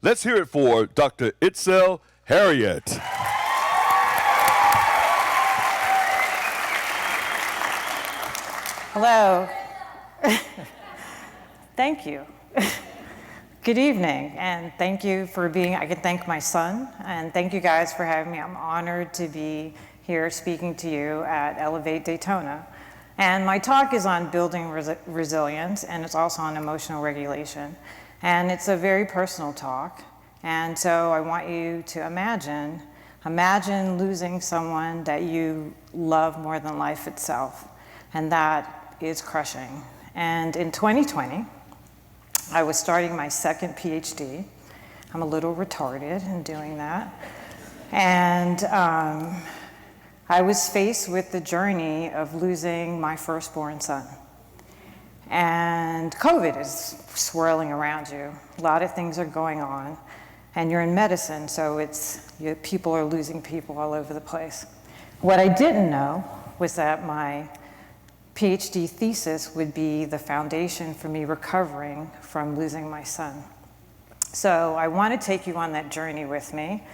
Let's hear it for Dr. Itzel Harriott. Hello. Thank you. Good evening, and thank you for being, I can thank my son, and thank you guys for having me. I'm honored to be here speaking to you at Elevate Daytona. And my talk is on building resilience, and it's also on emotional regulation. And it's a very personal talk, and so I want you to imagine losing someone that you love more than life itself, and that is crushing. And in 2020, I was starting my second Ph.D. I'm a little retarded in doing that. And I was faced with the journey of losing my firstborn son. And COVID is swirling around you. A lot of things are going on. And you're in medicine, so people are losing people all over the place. What I didn't know was that my PhD thesis would be the foundation for me recovering from losing my son. So I want to take you on that journey with me,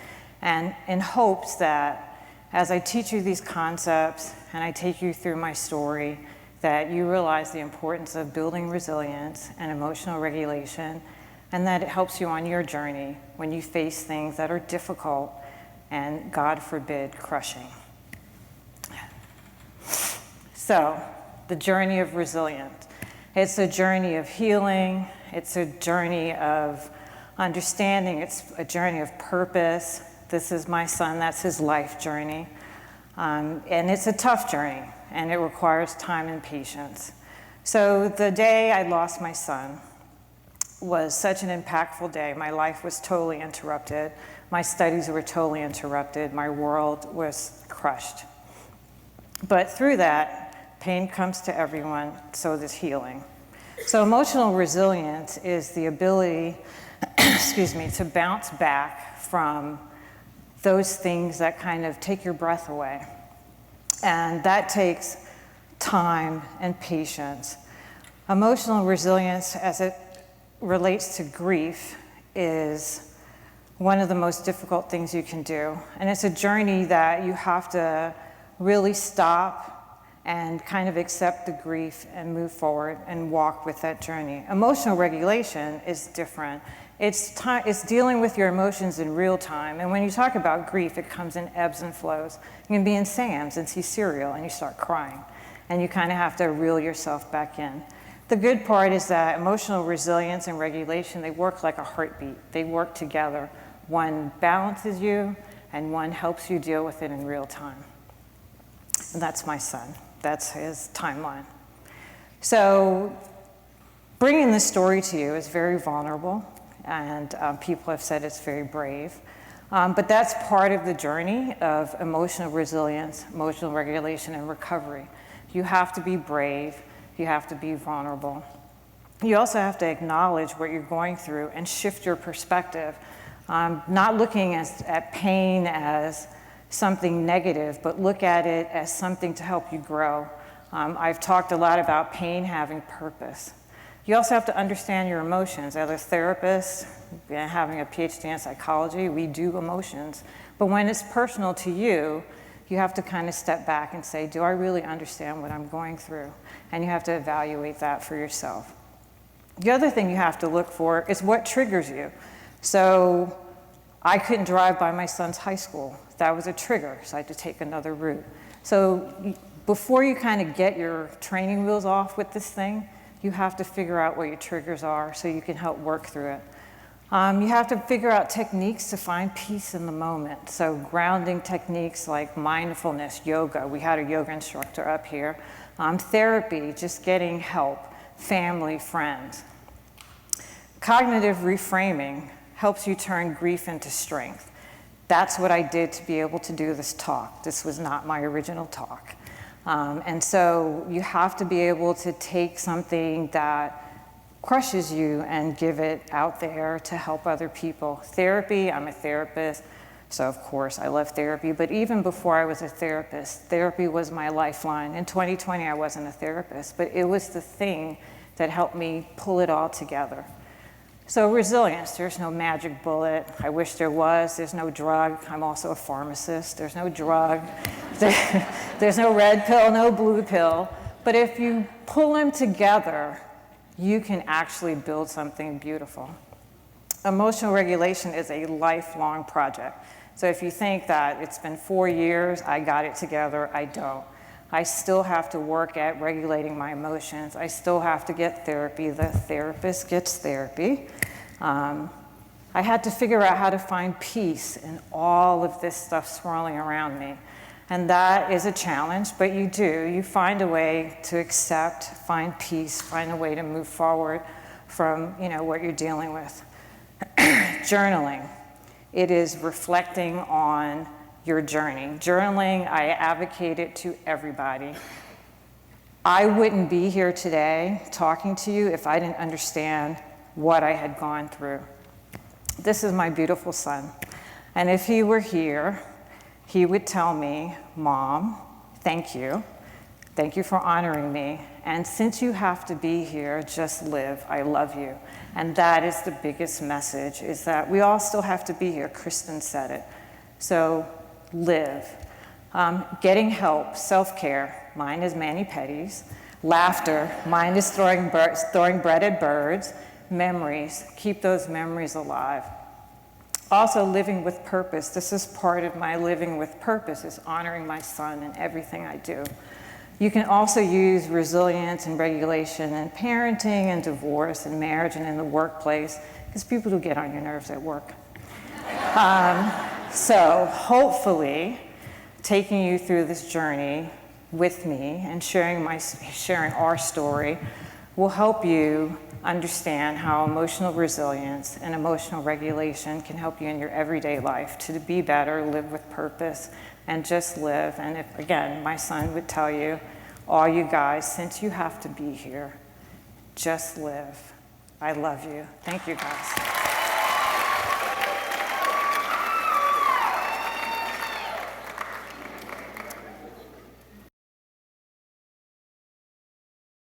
and in hopes that as I teach you these concepts and I take you through my story, that you realize the importance of building resilience and emotional regulation, and that it helps you on your journey when you face things that are difficult and, God forbid, crushing. So, the journey of resilience. It's a journey of healing, it's a journey of understanding, it's a journey of purpose. This is my son, that's his life journey. And it's a tough journey, and it requires time and patience. So the day I lost my son was such an impactful day. My life was totally interrupted. My studies were totally interrupted. My world was crushed. But through that, pain comes to everyone, so does healing. So emotional resilience is the ability, to bounce back from those things that kind of take your breath away. And that takes time and patience. Emotional resilience, as it relates to grief, is one of the most difficult things you can do. And it's a journey that you have to really stop and kind of accept the grief and move forward and walk with that journey. Emotional regulation is different. It's dealing with your emotions in real time. And when you talk about grief, it comes in ebbs and flows. You can be in Sam's and see cereal and you start crying. And you kind of have to reel yourself back in. The good part is that emotional resilience and regulation, they work like a heartbeat. They work together. One balances you and one helps you deal with it in real time. And that's my son. That's his timeline. So bringing this story to you is very vulnerable, and people have said it's very brave. But that's part of the journey of emotional resilience, emotional regulation, and recovery. You have to be brave. You have to be vulnerable. You also have to acknowledge what you're going through and shift your perspective, not looking at pain as something negative, but look at it as something to help you grow. I've talked a lot about pain having purpose. You also have to understand your emotions. As a therapist, having a Ph.D. in psychology, we do emotions. But when it's personal to you, you have to kind of step back and say, do I really understand what I'm going through? And you have to evaluate that for yourself. The other thing you have to look for is what triggers you. So I couldn't drive by my son's high school. That was a trigger, so I had to take another route. So before you kind of get your training wheels off with this thing, you have to figure out what your triggers are so you can help work through it. You have to figure out techniques to find peace in the moment. So grounding techniques like mindfulness, yoga. We had a yoga instructor up here. Therapy, just getting help, family, friends. Cognitive reframing helps you turn grief into strength. That's what I did to be able to do this talk. This was not my original talk. And so you have to be able to take something that crushes you and give it out there to help other people. Therapy, I'm a therapist, so of course I love therapy, but even before I was a therapist, therapy was my lifeline. In 2020, I wasn't a therapist, but it was the thing that helped me pull it all together. So resilience, there's no magic bullet. I wish there was. There's no drug. I'm also a pharmacist. There's no drug. There's no red pill, no blue pill. But if you pull them together, you can actually build something beautiful. Emotional regulation is a lifelong project. So if you think that it's been 4 years, I got it together, I don't. I still have to work at regulating my emotions. I still have to get therapy. The therapist gets therapy. I had to figure out how to find peace in all of this stuff swirling around me. And that is a challenge, but you do. You find a way to accept, find peace, find a way to move forward from what you're dealing with. Journaling. It is reflecting on your journey. Journaling, I advocate it to everybody. I wouldn't be here today talking to you if I didn't understand what I had gone through. This is my beautiful son. And if he were here, he would tell me, Mom, thank you. Thank you for honoring me. And since you have to be here, just live. I love you. And that is the biggest message, is that we all still have to be here. Kristen said it. So live. Getting help, self-care. Mine is mani-pedis. Laughter. Mine is throwing bread at birds. Memories. Keep those memories alive. Also living with purpose. This is part of my living with purpose, is honoring my son in everything I do. You can also use resilience and regulation in parenting and divorce and marriage and in the workplace, because people do get on your nerves at work. So hopefully, taking you through this journey with me and sharing our story will help you understand how emotional resilience and emotional regulation can help you in your everyday life to be better, live with purpose, and just live. And if, again, my son would tell you, all you guys, since you have to be here, just live. I love you. Thank you, guys.